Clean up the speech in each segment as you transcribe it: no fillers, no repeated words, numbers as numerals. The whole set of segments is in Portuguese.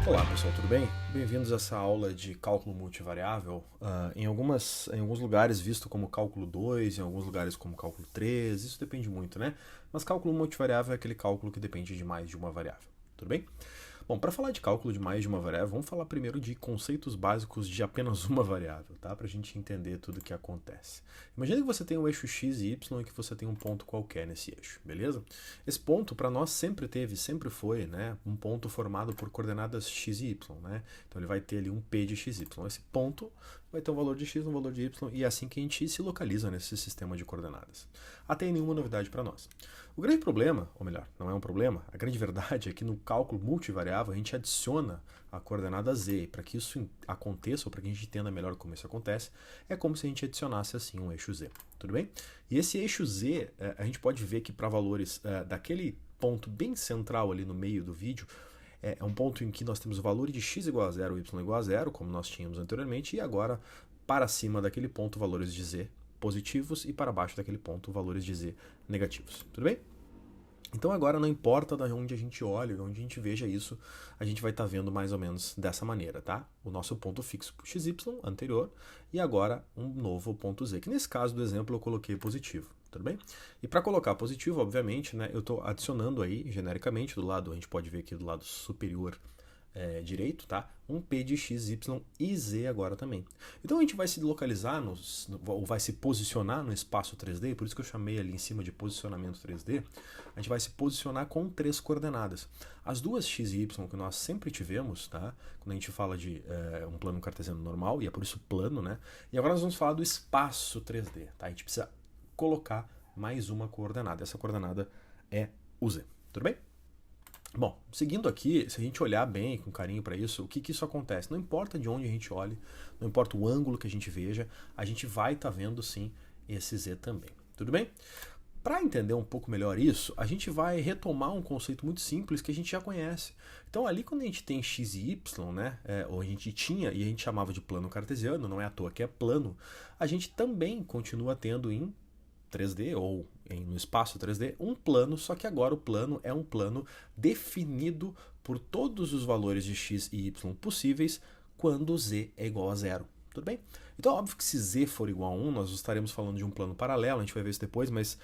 Olá pessoal, tudo bem? Bem-vindos a essa aula de cálculo multivariável, em alguns lugares visto como cálculo 2, em alguns lugares como cálculo 3, isso depende muito, né? Mas cálculo multivariável é aquele cálculo que depende de mais de uma variável, tudo bem? Bom, para falar de cálculo de mais de uma variável, vamos falar primeiro de conceitos básicos de apenas uma variável, tá? Para a gente entender tudo o que acontece. Imagina que você tem um eixo x e y e que você tem um ponto qualquer nesse eixo, beleza? Esse ponto, para nós, sempre foi, né, um ponto formado por coordenadas x e y, né? Então ele vai ter ali um p de xy. Esse ponto vai ter um valor de x, um valor de y, e é assim que a gente se localiza nesse sistema de coordenadas. Até nenhuma novidade para nós. O grande problema, ou melhor, não é um problema, a grande verdade é que no cálculo multivariável a gente adiciona a coordenada z, e para que isso aconteça, ou para que a gente entenda melhor como isso acontece, é como se a gente adicionasse assim um eixo z, tudo bem? E esse eixo z, a gente pode ver que para valores daquele ponto bem central ali no meio do vídeo, é um ponto em que nós temos o valor de x igual a zero, y igual a zero, como nós tínhamos anteriormente, e agora para cima daquele ponto valores de z positivos e para baixo daquele ponto valores de z negativos, tudo bem? Então agora não importa de onde a gente olha, de onde a gente veja isso, a gente vai estar vendo mais ou menos dessa maneira, tá? O nosso ponto fixo xy anterior e agora um novo ponto z, que nesse caso do exemplo eu coloquei positivo, tudo bem? E para colocar positivo, obviamente, né, eu estou adicionando aí genericamente do lado, a gente pode ver aqui do lado superior direito, tá? Um P de x, y e z agora também. Então a gente vai se localizar, ou vai se posicionar no espaço 3D, por isso que eu chamei ali em cima de posicionamento 3D, a gente vai se posicionar com três coordenadas. As duas x e y que nós sempre tivemos, tá? Quando a gente fala de um plano cartesiano normal, e é por isso plano, né? E agora nós vamos falar do espaço 3D, tá? A gente precisa colocar mais uma coordenada. Essa coordenada é o z, tudo bem? Bom, seguindo aqui, se a gente olhar bem, com carinho para isso, o que isso acontece? Não importa de onde a gente olhe, não importa o ângulo que a gente veja, a gente vai estar vendo sim esse z também. Tudo bem? Para entender um pouco melhor isso, a gente vai retomar um conceito muito simples que a gente já conhece. Então ali quando a gente tem x e y, né, ou a gente tinha e a gente chamava de plano cartesiano, não é à toa que é plano, a gente também continua tendo em 3D ou no espaço 3D um plano, só que agora o plano é um plano definido por todos os valores de x e y possíveis quando z é igual a zero. Tudo bem? Então, óbvio que se z for igual a 1, nós estaremos falando de um plano paralelo, a gente vai ver isso depois, mas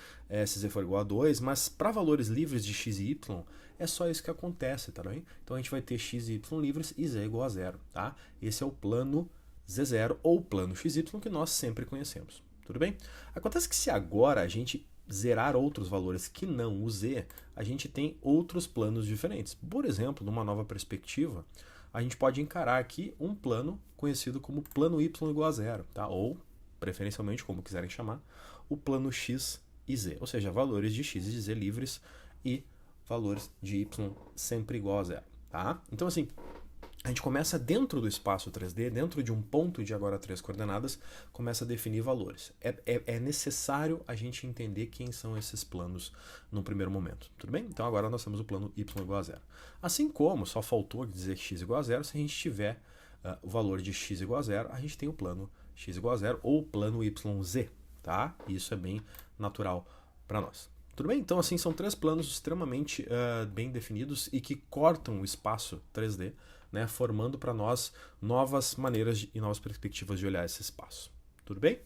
se z for igual a 2, mas para valores livres de x e y, é só isso que acontece, tá bem? Então a gente vai ter x e y livres e z é igual a zero, tá? Esse é o plano z0 ou plano xy que nós sempre conhecemos. Tudo bem? Acontece que se agora a gente zerar outros valores que não o z, a gente tem outros planos diferentes. Por exemplo, numa nova perspectiva, a gente pode encarar aqui um plano conhecido como plano y igual a zero, tá? Ou, preferencialmente, como quiserem chamar, o plano x e z, ou seja, valores de x e de z livres e valores de y sempre igual a zero, tá? Então, assim, a gente começa dentro do espaço 3D, dentro de um ponto de agora 3 coordenadas, começa a definir valores. É necessário a gente entender quem são esses planos no primeiro momento, tudo bem? Então agora nós temos o plano y igual a zero. Assim como, só faltou dizer x igual a zero, se a gente tiver o valor de x igual a zero, a gente tem o plano x igual a zero ou o plano yz, tá? Isso é bem natural para nós. Tudo bem? Então assim, são três planos extremamente bem definidos e que cortam o espaço 3D, né, formando para nós novas maneiras e novas perspectivas de olhar esse espaço. Tudo bem?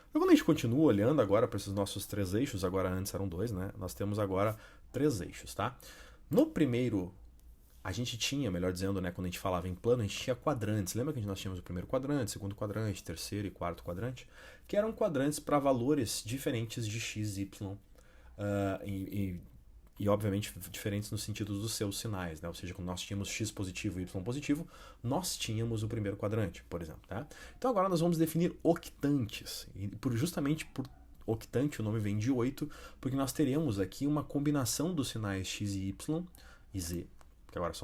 Então, quando a gente continua olhando agora para esses nossos três eixos, agora antes eram dois, né? Nós temos agora três eixos, tá? No primeiro, a gente tinha, melhor dizendo, né, quando a gente falava em plano, a gente tinha quadrantes. Lembra que nós tínhamos o primeiro quadrante, segundo quadrante, terceiro e quarto quadrante? Que eram quadrantes para valores diferentes de x, y e obviamente diferentes no sentido dos seus sinais, né? Ou seja, quando nós tínhamos x positivo e y positivo, nós tínhamos o primeiro quadrante, por exemplo. Tá? Então agora nós vamos definir octantes, e justamente por octante o nome vem de 8, porque nós teremos aqui uma combinação dos sinais x e y e z, que agora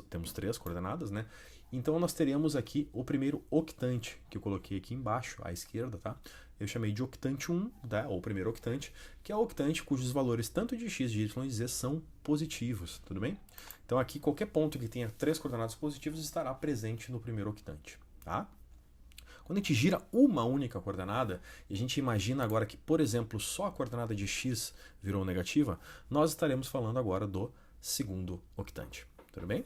temos três coordenadas, né? Então nós teremos aqui o primeiro octante, que eu coloquei aqui embaixo, à esquerda, tá? Eu chamei de octante 1, tá? Ou primeiro octante, que é o octante cujos valores tanto de x, de y e z são positivos, tudo bem? Então aqui qualquer ponto que tenha três coordenadas positivas estará presente no primeiro octante, tá? Quando a gente gira uma única coordenada, e a gente imagina agora que, por exemplo, só a coordenada de x virou negativa, nós estaremos falando agora do segundo octante, tudo bem?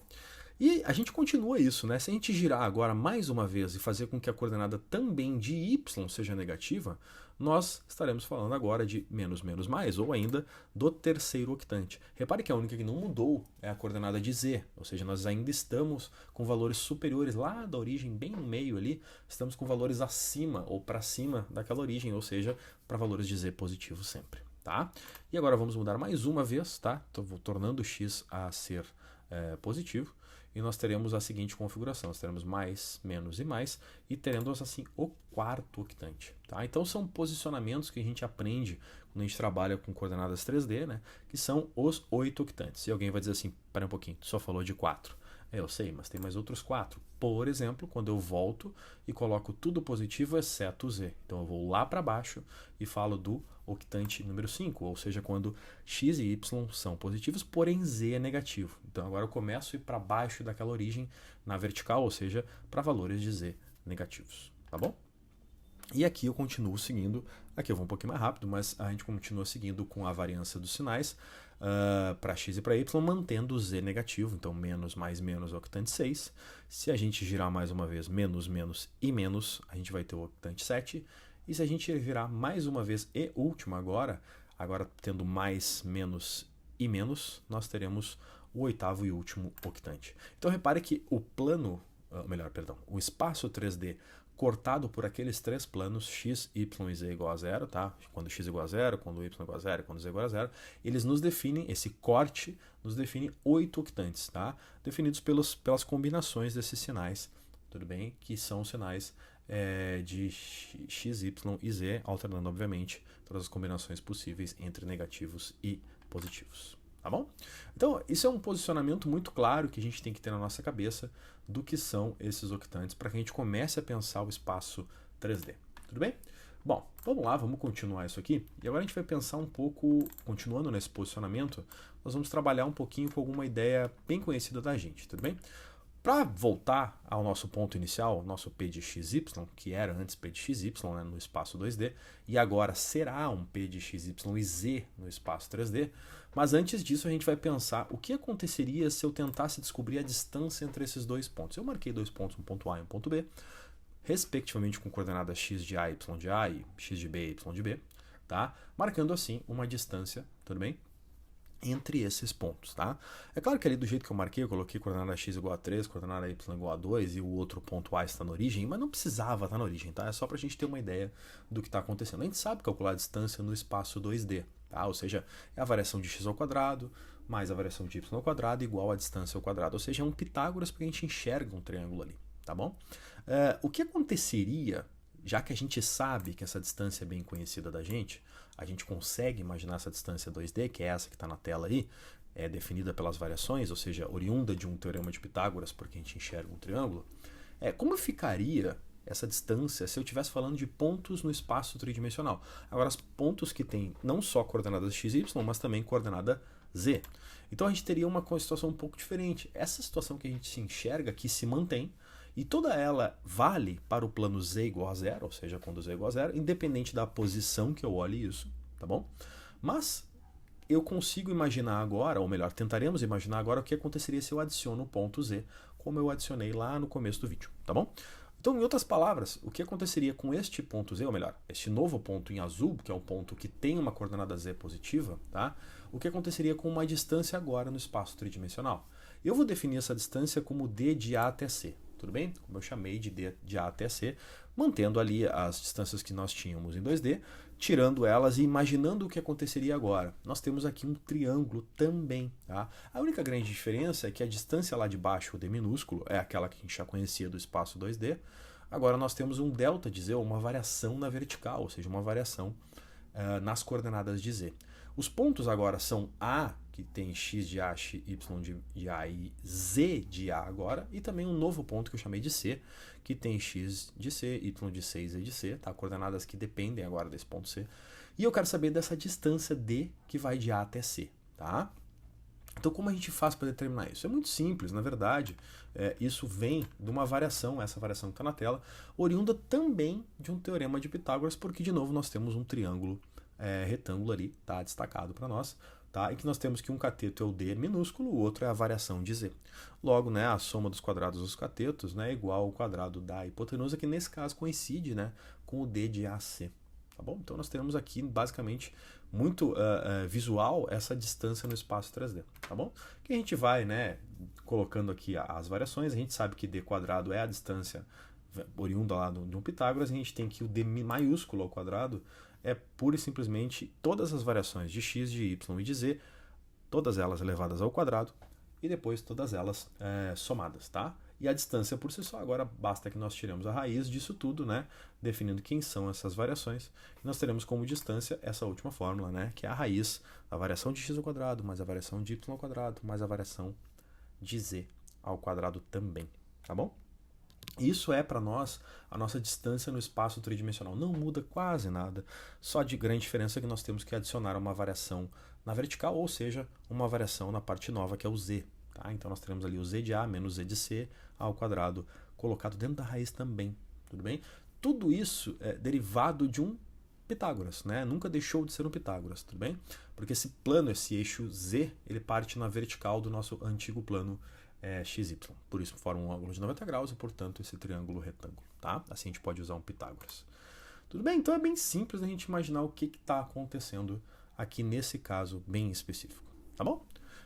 E a gente continua isso, né? Se a gente girar agora mais uma vez e fazer com que a coordenada também de y seja negativa, nós estaremos falando agora de menos menos mais, ou ainda do terceiro octante. Repare que a única que não mudou é a coordenada de z, ou seja, nós ainda estamos com valores superiores lá da origem, bem no meio ali, estamos com valores acima ou para cima daquela origem, ou seja, para valores de z positivos sempre. Tá? E agora vamos mudar mais uma vez, tá? Estou tornando x a ser positivo, e nós teremos a seguinte configuração: nós teremos mais, menos e mais, e teremos assim o quarto octante. Tá? Então são posicionamentos que a gente aprende quando a gente trabalha com coordenadas 3D, né? Que são os 8 octantes. E alguém vai dizer assim, pera um pouquinho, tu só falou de 4. Eu sei, mas tem mais outros 4. Por exemplo, quando eu volto e coloco tudo positivo exceto o z. Então eu vou lá para baixo e falo do octante número 5, ou seja, quando x e y são positivos, porém z é negativo. Então agora eu começo a ir para baixo daquela origem na vertical, ou seja, para valores de z negativos. Tá bom? E aqui eu continuo seguindo, aqui eu vou um pouquinho mais rápido, mas a gente continua seguindo com a variância dos sinais para x e para y, mantendo o z negativo, então menos mais menos octante 6. Se a gente girar mais uma vez menos, menos e menos, a gente vai ter o octante 7. E se a gente virar mais uma vez e última agora tendo mais, menos e menos, nós teremos o oitavo e último octante. Então repare que o espaço 3D cortado por aqueles três planos x, y e z igual a zero, tá? Quando x igual a zero, quando y igual a zero, quando z igual a zero, eles nos definem, esse corte nos define 8 octantes, tá? Definidos pelas combinações desses sinais, tudo bem? Que são sinais de x, y e z, alternando, obviamente, todas as combinações possíveis entre negativos e positivos. Tá bom? Então, isso é um posicionamento muito claro que a gente tem que ter na nossa cabeça do que são esses octantes para que a gente comece a pensar o espaço 3D. Tudo bem? Bom, vamos lá, vamos continuar isso aqui. E agora a gente vai pensar um pouco, continuando nesse posicionamento, nós vamos trabalhar um pouquinho com alguma ideia bem conhecida da gente, tudo bem? Para voltar ao nosso ponto inicial, nosso P de XY, que era antes P de XY, né, no espaço 2D, e agora será um P de XY e Z no espaço 3D, mas antes disso a gente vai pensar o que aconteceria se eu tentasse descobrir a distância entre esses dois pontos. Eu marquei dois pontos, um ponto A e um ponto B, respectivamente com coordenadas x de A, y de A e x de B, y de B, tá? Marcando assim uma distância, tudo bem? Entre esses pontos, tá? É claro que ali do jeito que eu marquei, eu coloquei coordenada x igual a 3, coordenada y igual a 2 e o outro ponto A está na origem, mas não precisava estar na origem, tá? É só para a gente ter uma ideia do que está acontecendo. A gente sabe calcular a distância no espaço 2D, tá? Ou seja, é a variação de x ao quadrado mais a variação de y ao quadrado igual a distância ao quadrado. Ou seja, é um Pitágoras porque a gente enxerga um triângulo ali, tá bom? O que aconteceria, já que a gente sabe que essa distância é bem conhecida da gente, a gente consegue imaginar essa distância 2D, que é essa que está na tela aí, é definida pelas variações, ou seja, oriunda de um teorema de Pitágoras, porque a gente enxerga um triângulo. Como ficaria essa distância se eu estivesse falando de pontos no espaço tridimensional? Agora, os pontos que têm não só coordenadas x e y, mas também coordenada z. Então a gente teria uma situação um pouco diferente. Essa situação que a gente se enxerga aqui se mantém, e toda ela vale para o plano z igual a zero, ou seja, quando z igual a zero, independente da posição que eu olhe isso, tá bom? Mas eu consigo imaginar agora, ou melhor, tentaremos imaginar agora o que aconteceria se eu adiciono o ponto z, como eu adicionei lá no começo do vídeo, tá bom? Então, em outras palavras, o que aconteceria com este ponto z, ou melhor, este novo ponto em azul, que é um ponto que tem uma coordenada z positiva, tá? O que aconteceria com uma distância agora no espaço tridimensional? Eu vou definir essa distância como d de A até C. Tudo bem? Como eu chamei de D de A até C, mantendo ali as distâncias que nós tínhamos em 2D, tirando elas e imaginando o que aconteceria agora. Nós temos aqui um triângulo também. Tá? A única grande diferença é que a distância lá de baixo, o D minúsculo, é aquela que a gente já conhecia do espaço 2D. Agora nós temos um delta de Z, ou uma variação na vertical, ou seja, uma variação nas coordenadas de Z. Os pontos agora são A, que tem x de A, y de A e z de A agora, e também um novo ponto que eu chamei de C, que tem x de C, y de C e z de C, tá? Coordenadas que dependem agora desse ponto C. E eu quero saber dessa distância D que vai de A até C, tá? Então, como a gente faz para determinar isso? É muito simples, na verdade, isso vem de uma variação, essa variação que está na tela, oriunda também de um teorema de Pitágoras, porque, de novo, nós temos um triângulo retângulo ali, tá destacado para nós, tá? E que nós temos que um cateto é o d minúsculo, o outro é a variação de z. Logo, né, a soma dos quadrados dos catetos, né, é igual ao quadrado da hipotenusa, que nesse caso coincide, né, com o d de AC. Tá bom? Então nós temos aqui basicamente muito visual essa distância no espaço 3D, tá bom? Que a gente vai, né, colocando aqui as variações, a gente sabe que d quadrado é a distância oriunda lá de um Pitágoras, a gente tem que o d maiúsculo ao quadrado é pura e simplesmente todas as variações de x, de y e de z, todas elas elevadas ao quadrado e depois todas elas somadas, tá? E a distância por si só, agora basta que nós tiremos a raiz disso tudo, né? Definindo quem são essas variações. E nós teremos como distância essa última fórmula, né? Que é a raiz da variação de x ao quadrado, mais a variação de y ao quadrado, mais a variação de z ao quadrado também, tá bom? Isso é para nós a nossa distância no espaço tridimensional. Não muda quase nada, só de grande diferença que nós temos que adicionar uma variação na vertical, ou seja, uma variação na parte nova que é o z. Tá? Então nós teremos ali o z de A menos z de C ao quadrado colocado dentro da raiz também. Tudo bem? Tudo isso é derivado de um Pitágoras, né? Nunca deixou de ser um Pitágoras, tudo bem? Porque esse plano, esse eixo z, ele parte na vertical do nosso antigo plano XY. Por isso forma um ângulo de 90 graus e, portanto, esse triângulo retângulo. Tá? Assim a gente pode usar um Pitágoras. Tudo bem? Então é bem simples a gente imaginar o que está acontecendo aqui nesse caso bem específico. Tá bom?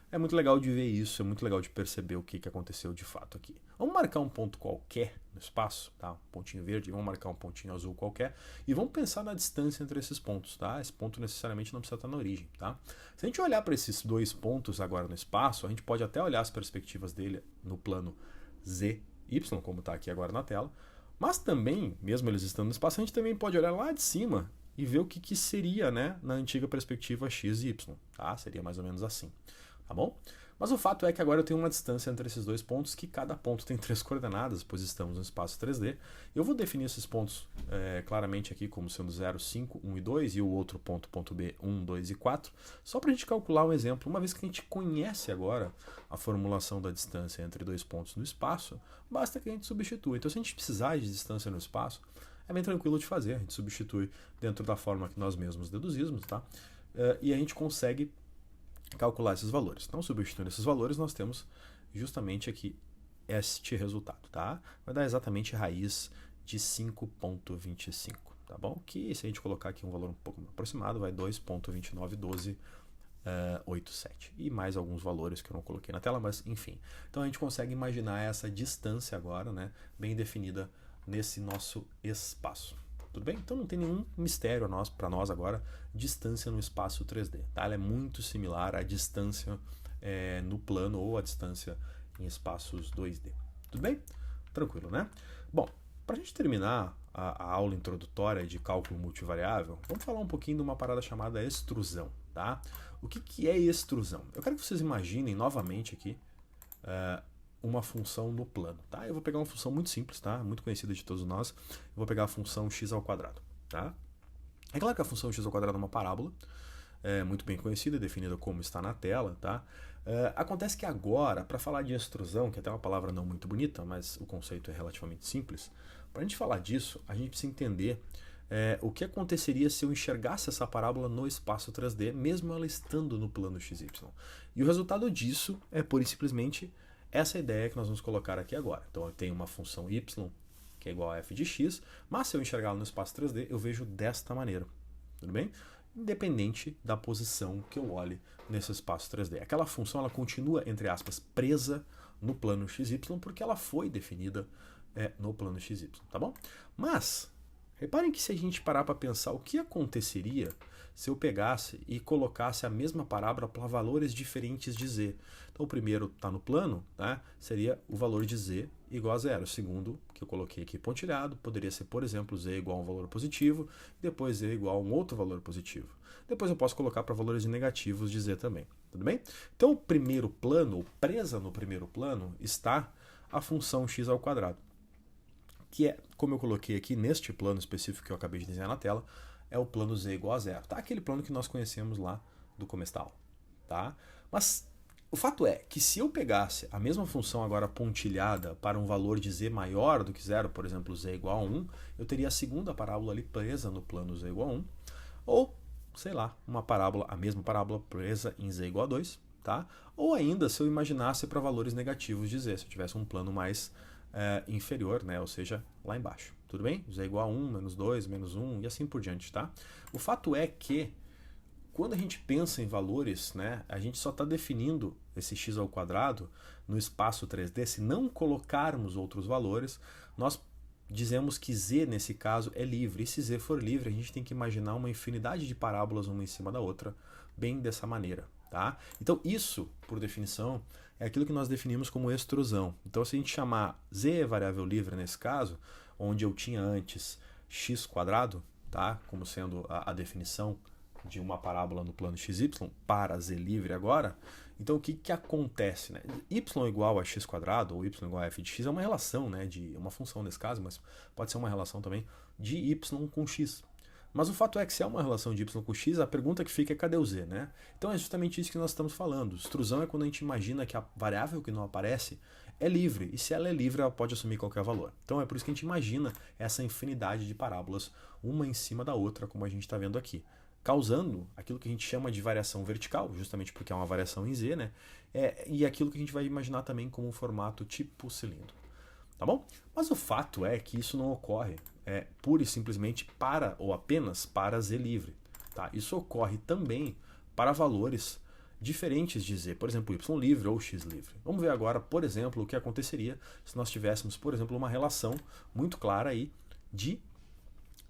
É muito legal de ver isso, é muito legal de perceber o que aconteceu de fato aqui. Vamos marcar um ponto qualquer no espaço, tá? Um pontinho verde, vamos marcar um pontinho azul qualquer e vamos pensar na distância entre esses pontos, tá? Esse ponto necessariamente não precisa estar na origem, tá? Se a gente olhar para esses dois pontos agora no espaço, a gente pode até olhar as perspectivas dele no plano z, y, como está aqui agora na tela, mas também, mesmo eles estando no espaço, a gente também pode olhar lá de cima e ver o que seria, né, na antiga perspectiva x e y, tá? Seria mais ou menos assim. Tá bom? Mas o fato é que agora eu tenho uma distância entre esses dois pontos, que cada ponto tem 3 coordenadas, pois estamos no espaço 3D. Eu vou definir esses pontos claramente aqui como sendo 0, 5, 1 e 2, e o outro ponto B, 1, 2 e 4, só para a gente calcular um exemplo. Uma vez que a gente conhece agora a formulação da distância entre dois pontos no espaço, basta que a gente substitua. Então, se a gente precisar de distância no espaço, é bem tranquilo de fazer. A gente substitui dentro da forma que nós mesmos deduzimos, tá? E a gente consegue calcular esses valores. Então, substituindo esses valores, nós temos justamente aqui este resultado, tá? Vai dar exatamente raiz de 5,25, tá bom? Que se a gente colocar aqui um valor um pouco aproximado, vai 2,291287. E mais alguns valores que eu não coloquei na tela, mas enfim. Então, a gente consegue imaginar essa distância agora, né? Bem definida nesse nosso espaço. Tudo bem? Então não tem nenhum mistério para nós agora, distância no espaço 3D. Tá? Ela é muito similar à distância no plano ou à distância em espaços 2D. Tudo bem? Tranquilo, né? Bom, para a gente terminar a aula introdutória de cálculo multivariável, vamos falar um pouquinho de uma parada chamada extrusão. Tá? O que é extrusão? Eu quero que vocês imaginem novamente aqui uma função no plano, tá? Eu vou pegar uma função muito simples, tá? Muito conhecida de todos nós. Eu vou pegar a função x ao quadrado, tá? É claro que a função x ao quadrado é uma parábola, muito bem conhecida, definida como está na tela, tá? Acontece que agora, para falar de extrusão, que é até uma palavra não muito bonita, mas o conceito é relativamente simples, para a gente falar disso, a gente precisa entender o que aconteceria se eu enxergasse essa parábola no espaço 3D, mesmo ela estando no plano XY. E o resultado disso é pura e simplesmente essa ideia que nós vamos colocar aqui agora. Então eu tenho uma função y que é igual a f de x, mas se eu enxergá-la no espaço 3D, eu vejo desta maneira. Tudo bem? Independente da posição que eu olhe nesse espaço 3D. Aquela função ela continua, entre aspas, presa no plano XY, porque ela foi definida no plano XY, tá bom? Mas, reparem que se a gente parar para pensar o que aconteceria se eu pegasse e colocasse a mesma parábola para valores diferentes de z. Então o primeiro está no plano, tá? Seria o valor de z igual a zero. O segundo, que eu coloquei aqui pontilhado, poderia ser, por exemplo, z igual a um valor positivo, depois z igual a um outro valor positivo. Depois eu posso colocar para valores negativos de z também, tudo bem? Então o primeiro plano, ou presa no primeiro plano, está a função x ao quadrado, que é, como eu coloquei aqui neste plano específico que eu acabei de desenhar na tela, é o plano z igual a zero, tá? Aquele plano que nós conhecemos lá do começo da aula, tá? Mas o fato é que se eu pegasse a mesma função agora pontilhada para um valor de z maior do que zero, por exemplo, z igual a 1, eu teria a segunda parábola ali presa no plano z igual a 1, ou sei lá, uma parábola, a mesma parábola presa em z igual a 2, tá? Ou ainda se eu imaginasse para valores negativos de z, se eu tivesse um plano mais inferior, né? Ou seja, lá embaixo. Tudo bem? Z igual a 1, menos 2, menos 1 e assim por diante, tá? O fato é que quando a gente pensa em valores, né, a gente só está definindo esse x ao quadrado no espaço 3D. Se não colocarmos outros valores, nós dizemos que z, nesse caso, é livre. E se z for livre, a gente tem que imaginar uma infinidade de parábolas uma em cima da outra, bem dessa maneira. Tá? Então isso, por definição, é aquilo que nós definimos como extrusão. Então se a gente chamar z variável livre nesse caso, onde eu tinha antes x quadrado, tá? Como sendo a definição de uma parábola no plano xy para z livre agora, então o que acontece? Né? Y igual a x quadrado ou y igual a f de x é uma relação, né, de uma função nesse caso, mas pode ser uma relação também de y com x. Mas o fato é que se é uma relação de y com x, a pergunta que fica é cadê o z, né? Então é justamente isso que nós estamos falando. Extrusão é quando a gente imagina que a variável que não aparece é livre, e se ela é livre, ela pode assumir qualquer valor. Então é por isso que a gente imagina essa infinidade de parábolas, uma em cima da outra, como a gente está vendo aqui, causando aquilo que a gente chama de variação vertical, justamente porque é uma variação em z, né? E aquilo que a gente vai imaginar também como um formato tipo cilindro. Tá bom? Mas o fato é que isso não ocorre pura e simplesmente para ou apenas para z livre. Tá? Isso ocorre também para valores diferentes de z, por exemplo, y livre ou x livre. Vamos ver agora, por exemplo, o que aconteceria se nós tivéssemos, por exemplo, uma relação muito clara aí de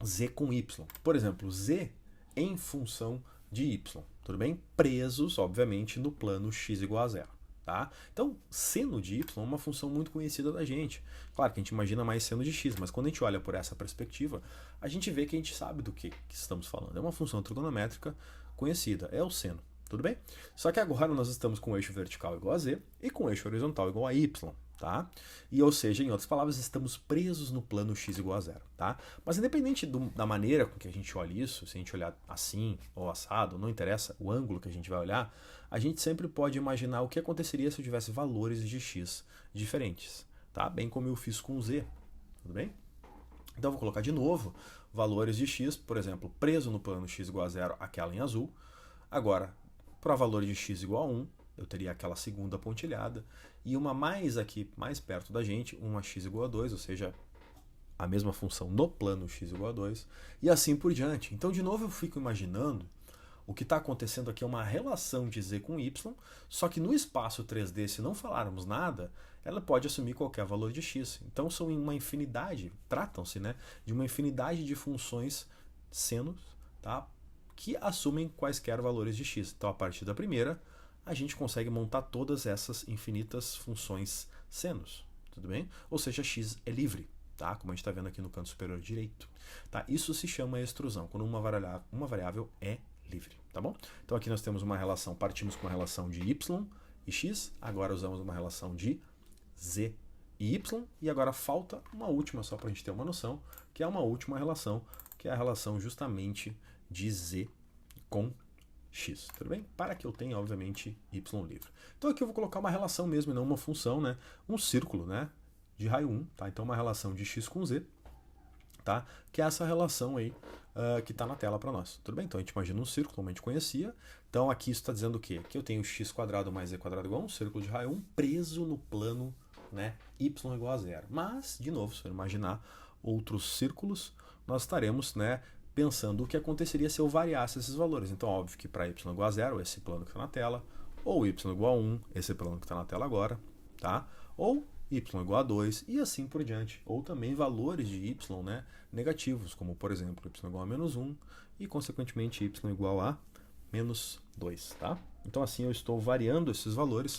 z com y. Por exemplo, z em função de y, tudo bem? Presos, obviamente, no plano x igual a zero. Tá? Então, seno de y é uma função muito conhecida da gente. Claro que a gente imagina mais seno de x, mas quando a gente olha por essa perspectiva, a gente vê que a gente sabe do que estamos falando. É uma função trigonométrica conhecida, é o seno. Tudo bem? Só que agora nós estamos com o eixo vertical igual a z e com o eixo horizontal igual a y. Tá? E, ou seja, em outras palavras, estamos presos no plano x igual a zero. Tá? Mas independente da maneira com que a gente olha isso, se a gente olhar assim ou assado, não interessa o ângulo que a gente vai olhar, a gente sempre pode imaginar o que aconteceria se eu tivesse valores de x diferentes. Tá? Bem como eu fiz com z. Tudo bem? Então eu vou colocar de novo valores de x, por exemplo, preso no plano x igual a zero, aquela em azul. Agora, para valor de x igual a 1, eu teria aquela segunda pontilhada, e uma mais aqui, mais perto da gente, uma x igual a 2, ou seja, a mesma função no plano x igual a 2, e assim por diante. Então, de novo, eu fico imaginando o que está acontecendo aqui é uma relação de z com y, só que no espaço 3D, se não falarmos nada, ela pode assumir qualquer valor de x. Então, são uma infinidade, tratam-se, né, de uma infinidade de funções senos, tá, que assumem quaisquer valores de x. Então, a partir da primeira, a gente consegue montar todas essas infinitas funções senos, tudo bem? Ou seja, x é livre, tá? Como a gente está vendo aqui no canto superior direito. Tá? Isso se chama extrusão, quando uma variável é livre, tá bom? Então aqui nós temos uma relação, partimos com uma relação de y e x, agora usamos uma relação de z e y, e agora falta uma última, só para a gente ter uma noção, que é uma última relação, que é a relação justamente de z com x, tudo bem? Para que eu tenha, obviamente, y livre. Então aqui eu vou colocar uma relação mesmo, e não uma função, né? Um círculo, né? De raio 1, tá? Então uma relação de x com z, tá? Que é essa relação aí que está na tela para nós, tudo bem? Então a gente imagina um círculo, como a gente conhecia. Então aqui isso está dizendo o quê? Que eu tenho x quadrado mais z quadrado igual a um círculo de raio 1 preso no plano, né? Y igual a zero. Mas, de novo, se eu imaginar outros círculos, nós estaremos, né, pensando o que aconteceria se eu variasse esses valores. Então, óbvio que para y igual a zero, esse plano que está na tela, ou y igual a 1, esse plano que está na tela agora, tá? Ou y igual a 2 e assim por diante. Ou também valores de y, né, negativos, como por exemplo y igual a menos 1 e consequentemente y igual a menos 2. Tá? Então assim eu estou variando esses valores,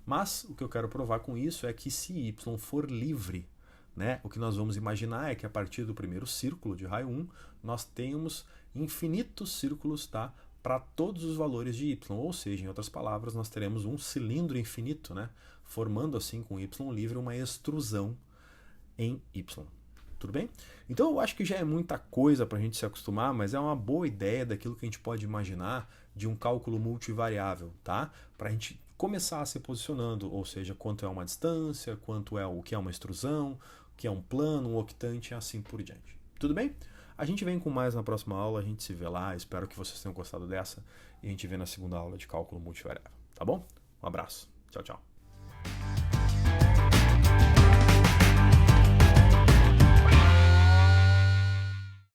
mas o que eu quero provar com isso é que se y for livre, né, o que nós vamos imaginar é que a partir do primeiro círculo de raio 1 nós temos infinitos círculos, tá, para todos os valores de y, ou seja, em outras palavras, nós teremos um cilindro infinito, né, formando assim com y livre uma extrusão em y. Tudo bem? Então eu acho que já é muita coisa para a gente se acostumar, mas é uma boa ideia daquilo que a gente pode imaginar de um cálculo multivariável, tá? Para a gente começar se posicionando, ou seja, quanto é uma distância, quanto é o que é uma extrusão, o que é um plano, um octante e assim por diante. Tudo bem? A gente vem com mais na próxima aula, a gente se vê lá, espero que vocês tenham gostado dessa e a gente vê na segunda aula de cálculo multivariável, tá bom? Um abraço, tchau, tchau.